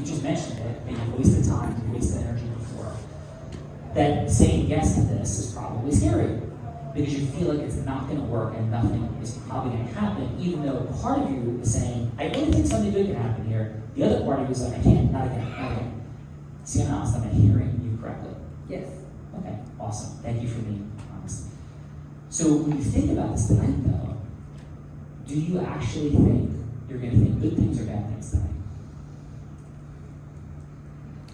you just mentioned it, and you wasted time, you wasted energy before, that saying yes to this is probably scary. Because you feel like it's not going to work and nothing is probably going to happen, even though part of you is saying, I really think something good can happen here. The other part of you is like, I can't, not again, not again. Sienna, Osta, am I hearing you correctly? Yes. Okay, awesome. Thank you for being honest. So when you think about this tonight, though, do you actually think you're going to think good things or bad things tonight?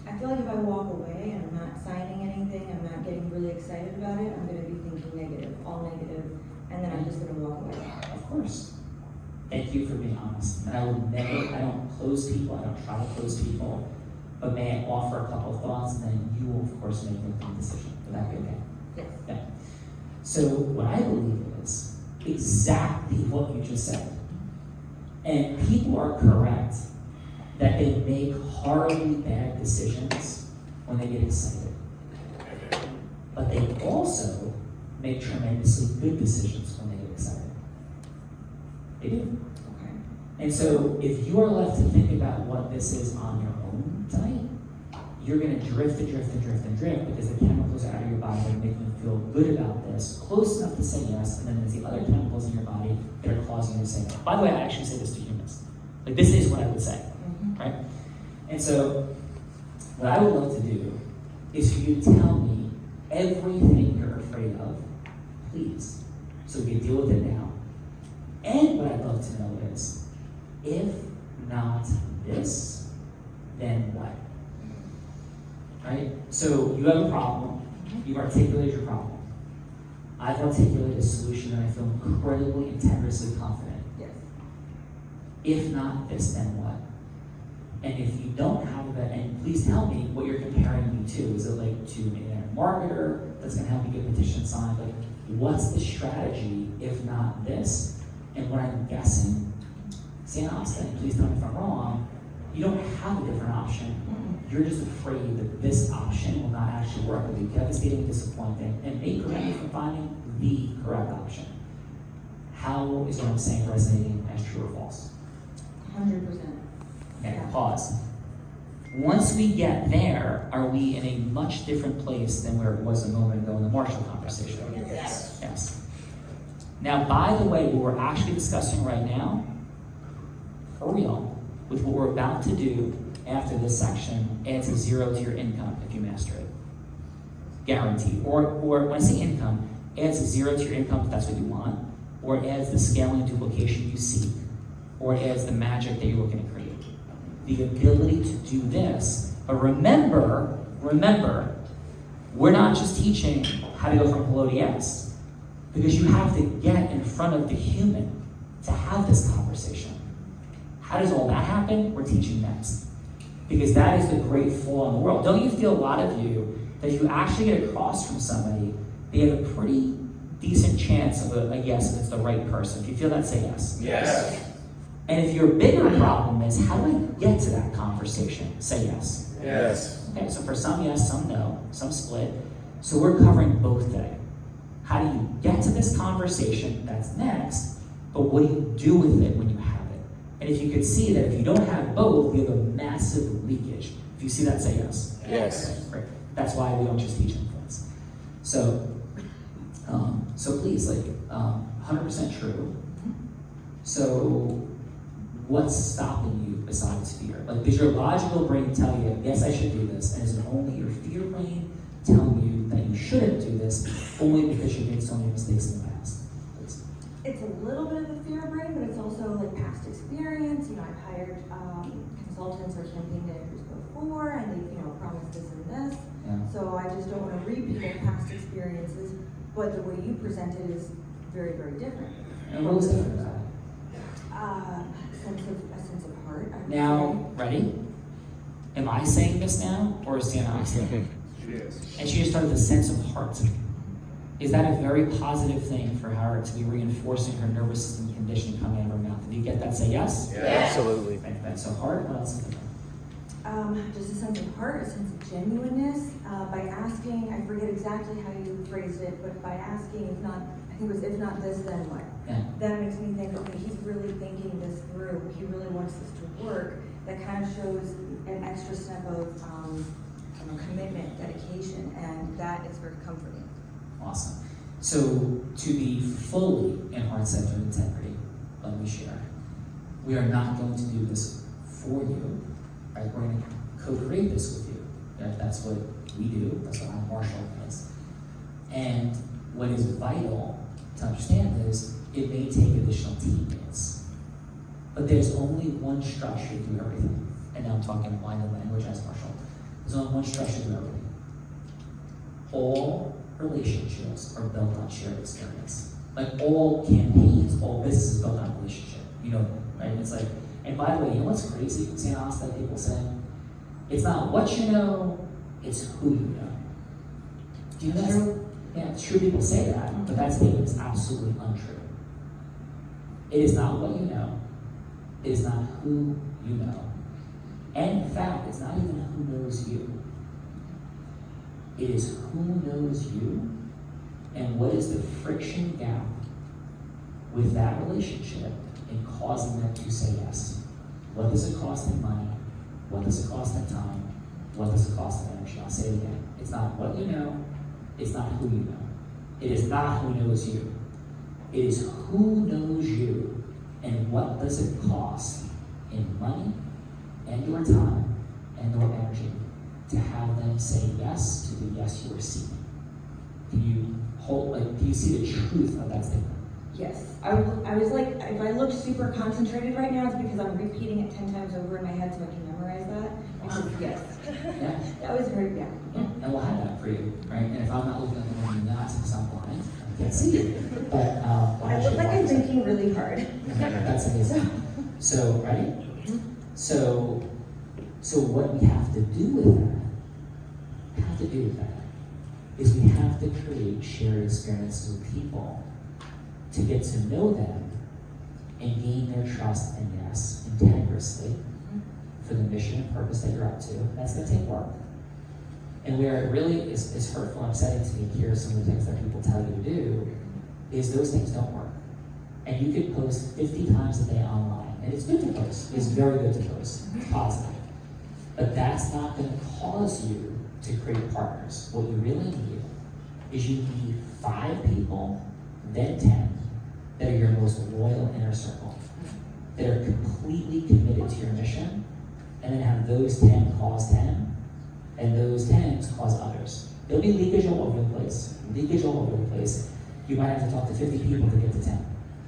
I feel like if I walk away and I'm not signing anything, I'm not getting really excited about it, I'm going to be thinking negative, all negative, and then I'm just going to walk away. Of course. Thank you for being honest. And I don't close people, I don't try to close people, but may I offer a couple of thoughts, and then you will, of course, make your decision. Would that be okay? Yes. Yeah. So what I believe is exactly what you just said. And people are correct that they make horribly bad decisions when they get excited. But they also make tremendously good decisions when they get excited. They do. Okay. And so if you are left to think about what this is on your own tonight, you're going to drift because the chemicals out of your body are making you feel good about this, close enough to say yes, and then there's the other chemicals in your body that are causing you to say no. By the way, I actually say this to humans. Like, this is what I would say, right? And so what I would love to do is for you to tell me everything you're afraid of, please, so we can deal with it now. And what I'd love to know is, if not this, then what? Right? So you have a problem, you've articulated your problem. I've articulated a solution and I feel incredibly and tenderly confident. Yes. If not this, then what? And if you don't have that, and please tell me what you're comparing me to. Is it like to a marketer that's going to help you get petition signed? Like, what's the strategy if not this? And what I'm guessing, Sienna, Osta, and please tell me if I'm wrong, you don't have a different option. You're just afraid that this option will not actually work. It'll be devastating, disappointing, and may prevent you from finding the correct option. How is what I'm saying resonating as true or false? 100%. Okay, Yeah. pause. Once we get there, are we in a much different place than where it was a moment ago in the Marshall conversation? Yes. Yes. Now, by the way, what we're actually discussing right now, for real, with what we're about to do after this section, adds a 0 to your income if you master it. Guaranteed. Or when I say income, adds a 0 to your income if that's what you want, or it adds the scaling and duplication you seek, or it adds the magic that you're looking to create. The ability to do this, but remember, we're not just teaching how to go from hello to yes, because you have to get in front of the human to have this conversation. How does all that happen? We're teaching next. Because that is the great flaw in the world. Don't you feel, a lot of you, that if you actually get across from somebody, they have a pretty decent chance of a yes if it's the right person? If you feel that, say yes. Yes. And if your bigger problem is, how do I get to that conversation? Say yes. Yes. Okay, so for some yes, some no, some split. So we're covering both today. How do you get to this conversation? That's next. But what do you do with it when you have it? And if you could see that if you don't have both, you have a massive leakage. If you see that, say yes. Yes. Okay, great. That's why we don't just teach influence. So please, 100% true. So what's stopping you besides fear? Like, does your logical brain tell you, yes, I should do this? And is it only your fear brain telling you that you shouldn't do this only because you made so many mistakes in the past? Please. It's a little bit of a fear brain, but it's also like past experience. I've hired consultants or campaign managers before, and they, promised this and this. Yeah. So I just don't want to repeat their past experiences. But the way you present it is very, very different. And what was different about it? A sense of heart. I would Now, ready? Am I saying this now, or is Sienna saying? She is. And she just started with a sense of heart. Is that a very positive thing for her to be reinforcing her nervous system condition coming out of her mouth? Do you get that? Say yes? Yeah. Absolutely. Right. So heart, what else is there? Just a sense of heart, a sense of genuineness. By asking, I forget exactly how you phrased it, but by asking, if not this, then what? Yeah. That makes me think, okay, he's really thinking this through. He really wants this to work. That kind of shows an extra step of commitment, dedication, and that is very comforting. Awesome. So to be fully in heart-centered integrity, let me share. We are not going to do this for you, right? We're going to co-create this with you. Right? That's what we do. That's what Marshall does. And what is vital to understand is it may take additional teammates, but there's only one structure to do everything. And now I'm talking line of language as Marshall. There's only one structure to do everything. All relationships are built on shared experience. Like all campaigns, all business is built on relationship. You know, right? It's like, and by the way, you know what's crazy? Saying Osta, people say, it's not what you know, it's who you know. Do you know that? Yeah, it's true people say that, but that statement is absolutely untrue. It is not what you know, it is not who you know. And in fact, it's not even who knows you. It is who knows you and what is the friction gap with that relationship in causing them to say yes. What does it cost in money? What does it cost in time? What does it cost in energy? I'll say it again. It's not what you know, it's not who you know. It is not who knows you. It is who knows you and what does it cost in money and your time and your energy to have them say yes to the yes you are seeking. Do you see the truth of that statement? Yes. I was like, if I look super concentrated right now, it's because I'm repeating it 10 times over in my head so I can memorize that. Because, yes. Yeah. That was very, yeah. And we'll have that for you, right? And if I'm not looking at the one you're not, because I'm blind, I can't see you. But I look like I'm thinking really hard. That's amazing. So, right? So what we have to do with that, is we have to create shared experiences with people to get to know them and gain their trust and yes, integriously for the mission and purpose that you're up to. That's going to take work. And where it really is hurtful and upsetting to me, here are some of the things that people tell you to do, is those things don't work. And you could post 50 times a day online, and it's good to post. It's very good to post. It's positive. But that's not going to cause you to create partners. What you really need is you need 5 people, then 10, that are your most loyal inner circle, that are completely committed to your mission, and then have those 10 cause 10, and those 10s cause others. There'll be leakage all over the place. You might have to talk to 50 people to get to 10.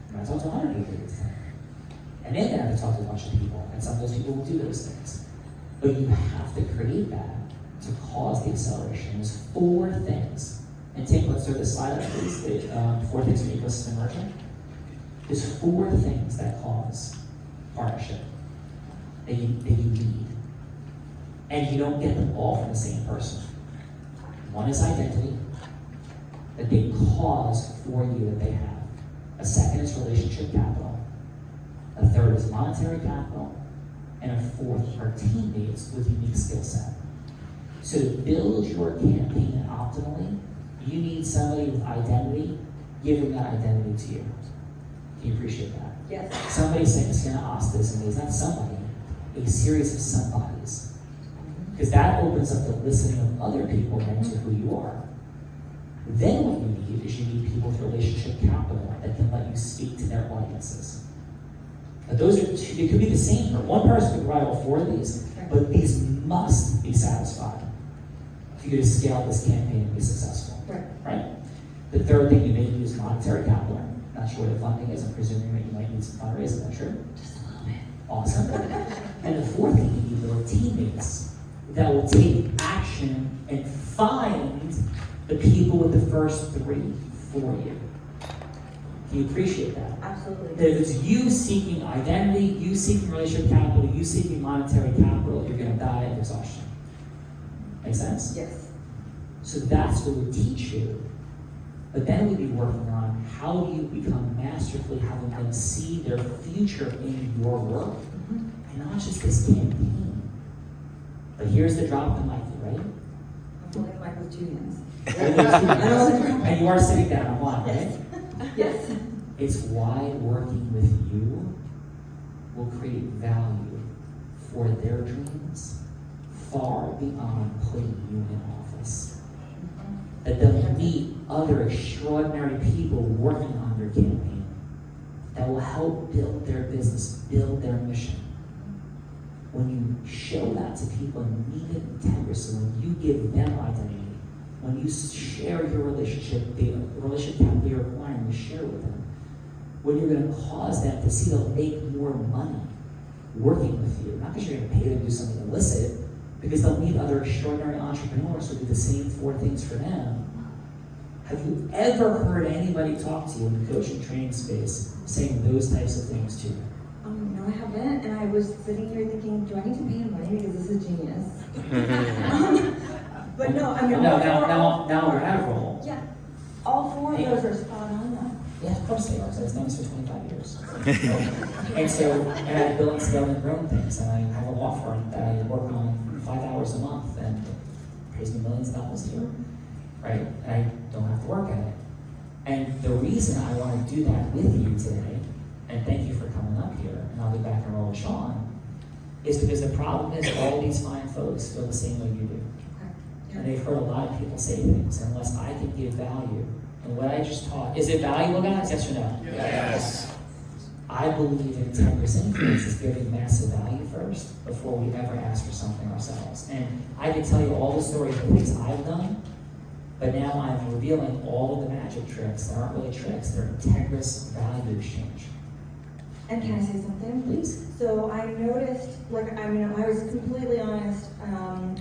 You might talk to 100 people to get to 10. And then you have to talk to a bunch of people, and some of those people will do those things. But you have to create that to cause the acceleration. There's 4 things. And Tim, let's throw this slide up, please. 4 things for ecosystem merging. There's 4 things that cause partnership that you need. And you don't get them all from the same person. One is identity, that they cause for you that they have. A second is relationship capital. A third is monetary capital. And a fourth are teammates with unique skill set. So to build your campaign optimally, you need somebody with identity, giving that identity to you. Can you appreciate that? Yes. Somebody saying Sienna Osta is amazing. Not somebody, a series of somebodies. Because that opens up the listening of other people then to who you are. Then what you need is you need people with relationship capital that can let you speak to their audiences. But those are two, they could be the same. One person could provide all 4 of these, but these must be satisfied for you to scale this campaign and be successful. Right? The third thing you may need is monetary capital. Not sure what the funding is. I'm presuming that you might need some fundraising. Is that true? Just a little bit. Awesome. And the fourth thing you need are teammates that will take action and find the people with the first 3 for you. Can you appreciate that? Absolutely. That if it's you seeking identity, you seeking relationship capital, you seeking monetary capital, you're going to die of exhaustion. Make sense? Yes. So that's what we teach you. But then we'd be working on how do you become masterfully having them see their future in your work, and not just this campaign. But here's the drop the mic, right? I'm holding the mic with 2 hands. And you are sitting down, I'm on, right? Yes. It's why working with you will create value for their dreams beyond putting you in office. That they'll meet other extraordinary people working on their campaign that will help build their business, build their mission. When you show that to people and meet it integrity, when you give them identity, when you share your relationship, the relationship capital you're acquiring, you share with them, when you're going to cause them to see they'll make more money working with you, not because you're going to pay them to do something illicit, because they'll meet other extraordinary entrepreneurs who do the same 4 things for them. Have you ever heard anybody talk to you in the coaching training space saying those types of things to you? No, I haven't, and I was sitting here thinking, do I need to pay him money because this is genius? But no, I mean, now we're at a roll. Yeah, all 4 of those are spot on though. Yeah, of course they are, because I've done this for 25 years. And I built and scaled and grown things, and I have a law firm that I work on 5 hours a month, and it pays me millions of dollars a year, right? And I don't have to work at it. And the reason I want to do that with you today, and thank you for coming up here, and I'll be back and roll with Sean, is because the problem is all these fine folks feel the same way you do. And they've heard a lot of people say things, and unless I can give value, and what I just taught, is it valuable, guys? Yes or no? Yes. I believe in integrous influence is giving massive value first before we ever ask for something ourselves. And I can tell you all the stories of things I've done, but now I'm revealing all of the magic tricks that aren't really tricks, they're integrous value exchange. And can I say something? Please. So I noticed, I was completely honest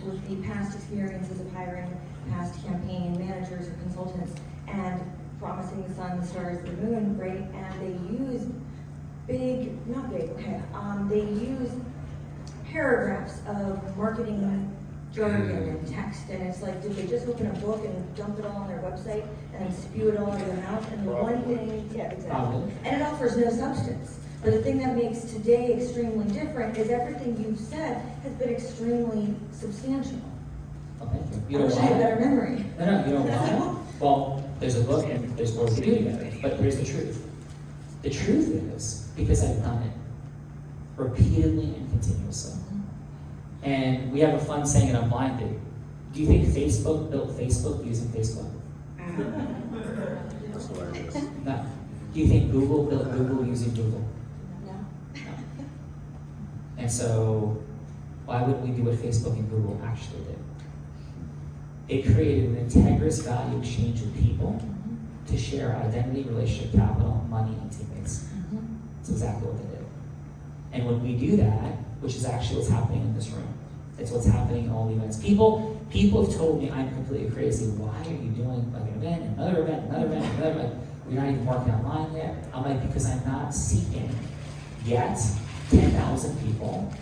with the past experiences of hiring past campaign managers or consultants and promising the sun, the stars, the moon, right? And they use they use paragraphs of marketing jargon and text, and it's like, did they just open a book and dump it all on their website and then spew it all into their mouth? And the one thing, yeah, exactly. And it offers no substance. But the thing that makes today extremely different is everything you've said has been extremely substantial. Oh, thank you. You I know wish I why? had better memory. No, you know why? Well, there's a book and there's what we can do together. But here's the truth. The truth is, because I've done it repeatedly and continuously. And we have a fun saying in a blind date. Do you think Facebook built Facebook using Facebook? That's hilarious. No. Do you think Google built Google using Google? No. And so, why wouldn't we do what Facebook and Google actually did? It created an integrous value exchange of people to share identity, relationship capital, money, and teammates. That's exactly what they did. And when we do that, which is actually what's happening in this room, it's what's happening in all the events. People have told me I'm completely crazy. Why are you doing like an event, another event, another event, another event? We're not even working online yet. I'm like, because I'm not seeking yet 10,000 people.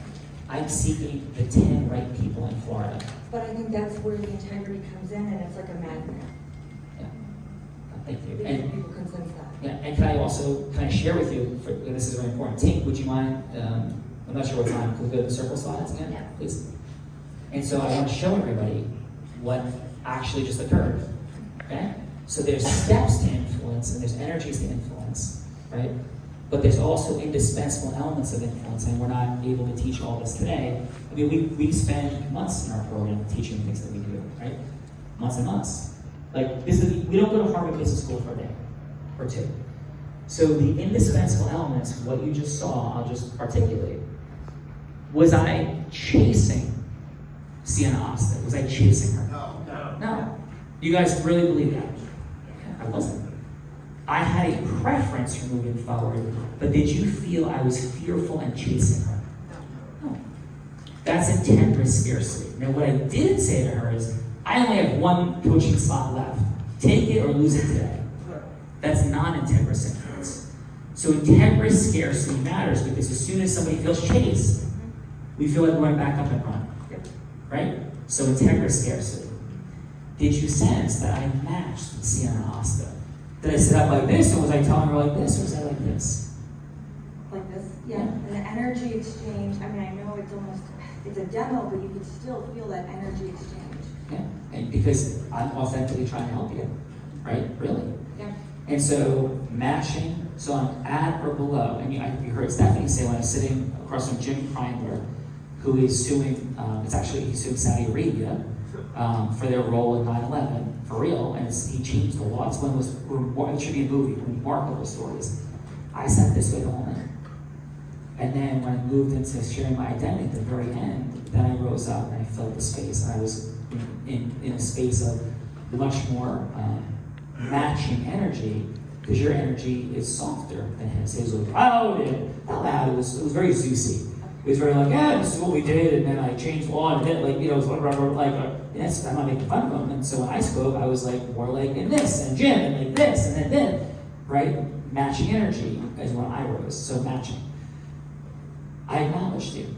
I'm seeking the 10 right people in Florida. But I think that's where the integrity comes in, and it's like a magnet. Yeah. Thank you. Because And people can sense that. yeah, and can I share with you, this is very important. Tink, would you mind, I'm not sure what time, can we go to the circle slides again? Yeah. Please. And so I want to show everybody what actually just occurred, okay? So there's steps to influence and there's energies to influence, right? But there's also indispensable elements of influence, and we're not able to teach all this today. I mean, we spend months in our program teaching things that we do, right? Months and months. Like, we don't go to Harvard Business School for a day or two. So the indispensable elements, what you just saw, I'll just articulate. Was I chasing Sienna Osta? Was I chasing her? No. You guys really believe that? I wasn't. I had a preference for moving forward, but did you feel I was fearful and chasing her? No. That's integrous scarcity. Now, what I did say to her is, I only have one coaching spot left. Take it or lose it today. That's non-integrous influence. So integrous scarcity matters because as soon as somebody feels chased, we feel like we're going to back up and run. Right? So integrous scarcity. Did you sense that I matched Sienna Osta? Did I sit up like this, or was I telling her like this, or was I like this? Like this, yeah. And the energy exchange, I mean, I know it's a demo, but you could still feel that energy exchange. Yeah, and because I'm authentically trying to help you, right? Really. Yeah. And so matching, so I'm at or below, and you heard Stephanie say when I was sitting across from Jim Kreindler, who is suing, he's suing Saudi Arabia for their role in 9/11, for real, and he changed the law. It's one of those, it should be a movie, remarkable stories. I sat this way the whole night. And then when I moved into sharing my identity at the very end, then I rose up and I filled the space, and I was in a space of much more matching energy, because your energy is softer than his. His was loud and not loud, it was very Zeusy. It was very like, yeah, this is what we did, and then I changed law and did, like, it was yes, I'm not making fun of him. And so when I spoke, I was like more like in this, and Jim, and like this, and then, right? Matching energy is when I rose, so matching. I acknowledged you.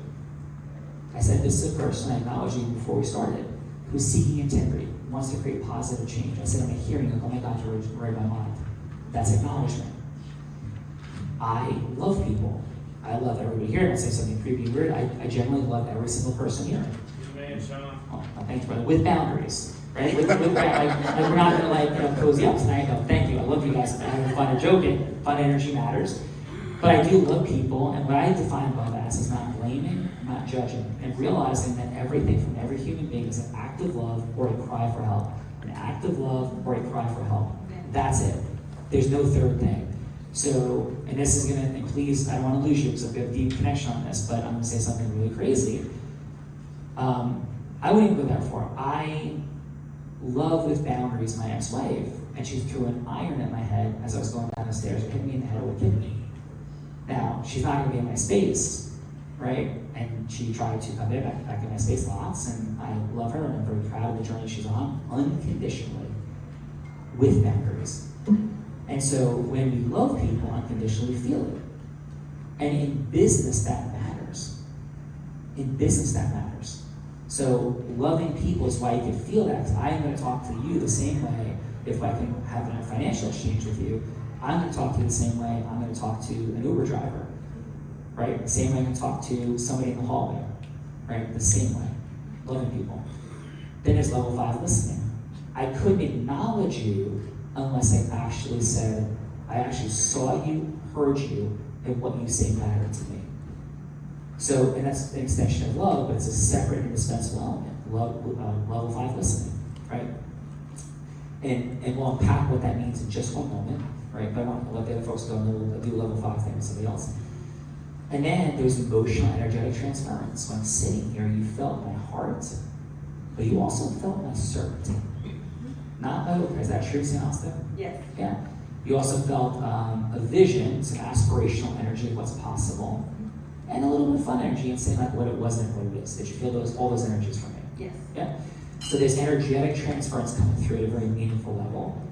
I said, this is a person I acknowledged you before we started, who's seeking integrity, wants to create positive change. I said, I'm hearing, like, oh my God, you're right in my mind. That's acknowledgement. I love people. I love everybody here. I don't say something creepy and weird. I generally love every single person here. Man, Sean. Oh, thanks, brother. With boundaries, right? With we're not gonna cozy up tonight. No, thank you. I love you guys. I'm having fun and joking. Fun energy matters. But I do love people, and what I define love as is not blaming, not judging, and realizing that everything from every human being is an act of love or a cry for help. An act of love or a cry for help. That's it. There's no third thing. So, and this is gonna, and please, I don't want to lose you because we have a deep connection on this, but I'm gonna say something really crazy. I wouldn't go that far. I love with boundaries my ex-wife, and she threw an iron at my head as I was going down the stairs and hit me in the head with a kidney. Now, she's not gonna be in my space, right? And she tried to come back in my space lots, and I love her, and I'm very proud of the journey she's on, unconditionally, with boundaries. And so when we love people unconditionally, we feel it. And in business, that matters. In business, that matters. So loving people is why you can feel that. Because I am going to talk to you the same way if I can have a financial exchange with you. I'm going to talk to you the same way I'm going to talk to an Uber driver, right? The same way I'm going to talk to somebody in the hallway, right? The same way. Loving people. Then there's level 5 listening. I couldn't acknowledge you unless I actually said, I actually saw you, heard you, and what you say mattered to me. So, and that's an extension of love, but it's a separate and indispensable element. Level 5 listening, right? And we'll unpack what that means in just one moment, right? But I want to let the other folks go and we'll do level 5 thing with somebody else. And then there's emotional, energetic transference. When I'm sitting here, you felt my heart, but you also felt my certainty. Not hope. Is that true, Sienna? Yes. Yeah. You also felt a vision, some aspirational energy of what's possible, and a little bit of fun energy and saying like what it wasn't and what it is. Did you feel all those energies from me? Yes. Yeah. So there's energetic transference coming through at a very meaningful level.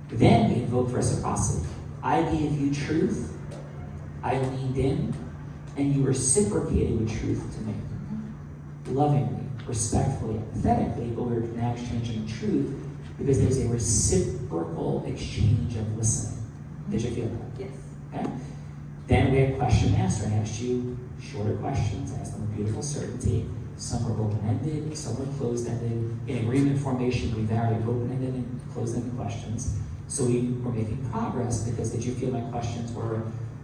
Then we invoke reciprocity. I gave you truth, I leaned in, and you reciprocated with truth to me. Lovingly, respectfully, empathetically, but we're now exchanging truth because there's a reciprocal exchange of listening. Did you feel that? Yes. Okay? Then we had question and answer. I asked you shorter questions. I asked them with beautiful certainty. Some were open-ended, some were closed-ended. In agreement formation, we varied open-ended and closed-ended questions. So we were making progress because did you feel my questions were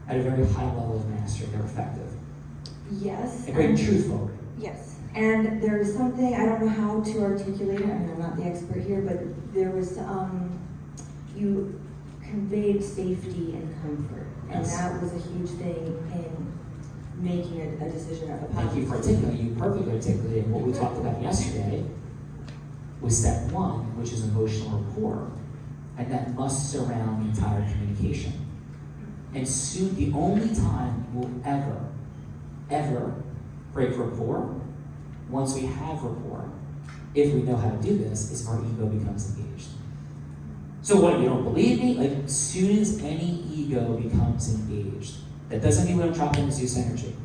at a very high level of mastery? They're effective. Yes. And bring truth forward. Yes. And there's something, I don't know how to articulate it, I mean, I'm not the expert here, but there was, you conveyed safety and comfort. And Yes. that was a huge thing in making a decision of a Thank you for articulating. You perfectly articulated what we talked about yesterday was step 1, which is emotional rapport. And that must surround the entire communication. And soon, the only time we'll ever break rapport, once we have rapport, if we know how to do this, is if our ego becomes engaged. So what, you don't believe me? Like, as soon as any ego becomes engaged, that doesn't mean we don't drop into Zeus energy.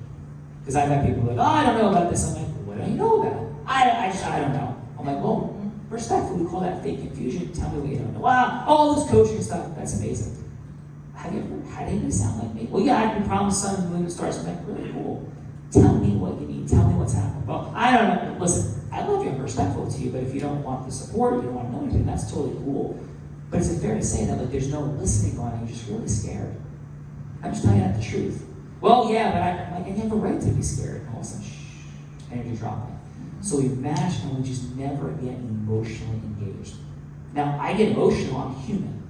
Because I've had people like, oh, I don't know about this. I'm like, well, what do you know about it? I don't know. I'm like, well, respectfully, we call that fake confusion. Tell me what you don't know. Wow, all this coaching stuff, that's amazing. Have you ever had anybody sound like me? Well, yeah, I've been promised sun and moon and stars. I'm like, really cool. Tell me what you need. Tell me what's happening. Well, I don't know. Listen, I love you. I'm respectful to you. But if you don't want the support, you don't want to know anything, that's totally cool. But is it fair to say that like there's no listening going on? You're just really scared. I'm just telling you that the truth. Well, yeah, but I'm like, I have a right to be scared. And all of a sudden, shh. energy dropping. So we mash and we just never get emotionally engaged. Now, I get emotional, I'm human.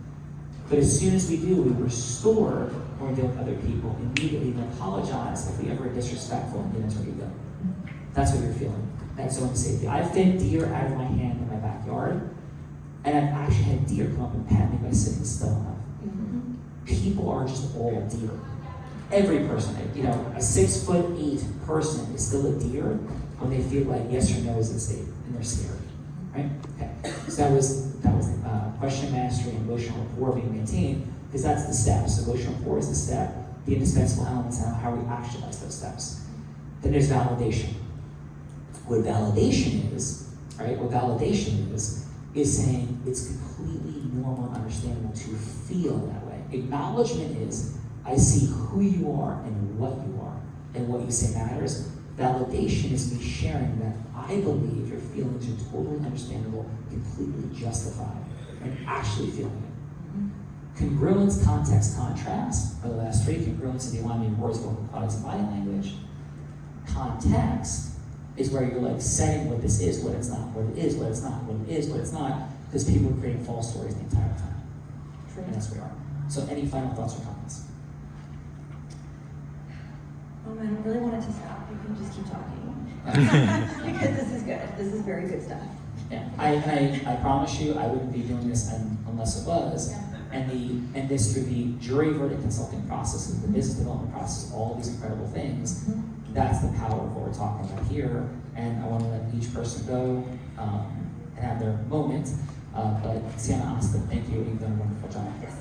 But as soon as we do, we restore when we're dealing with other people, immediately and apologize if we ever are disrespectful and get into our ego. That's what you're feeling. That's own safety. I've fed deer out of my hand in my backyard, and I've actually had deer come up and pat me by sitting still enough. People are just all deer. Every person, a 6'8" person is still a deer when they feel like yes or no is at stake and they're scared, right? Okay. So that was question mastery and emotional rapport being maintained, because that's the steps. Emotional rapport is the step, the indispensable elements, and how we actualize those steps. Then there's validation. What validation is, right? What validation is saying it's completely normal and understandable to feel that way. Acknowledgement is, I see who you are and what you are, and what you say matters. Validation is me sharing that I believe your feelings are totally understandable, completely justified, and actually feeling it. Congruence, context, contrast are the last three. Congruence is the alignment of words, vocal products, and body language. Context is where you're like setting what this is, what it's not, what it is, what it's not, what it is, what it's not, because people are creating false stories the entire time. True. And that's where we are. So any final thoughts or comments? Oh man, I really wanted to stop. You can just keep talking. Because this is good. This is very good stuff. Yeah, I promise you, I wouldn't be doing this unless it was. Yeah. And this through the jury verdict consulting processes, the business development process, all of these incredible things. That's the power of what we're talking about here. And I want to let each person go and have their moment. But Sienna, Osta, thank you. You've done a wonderful job. Yes.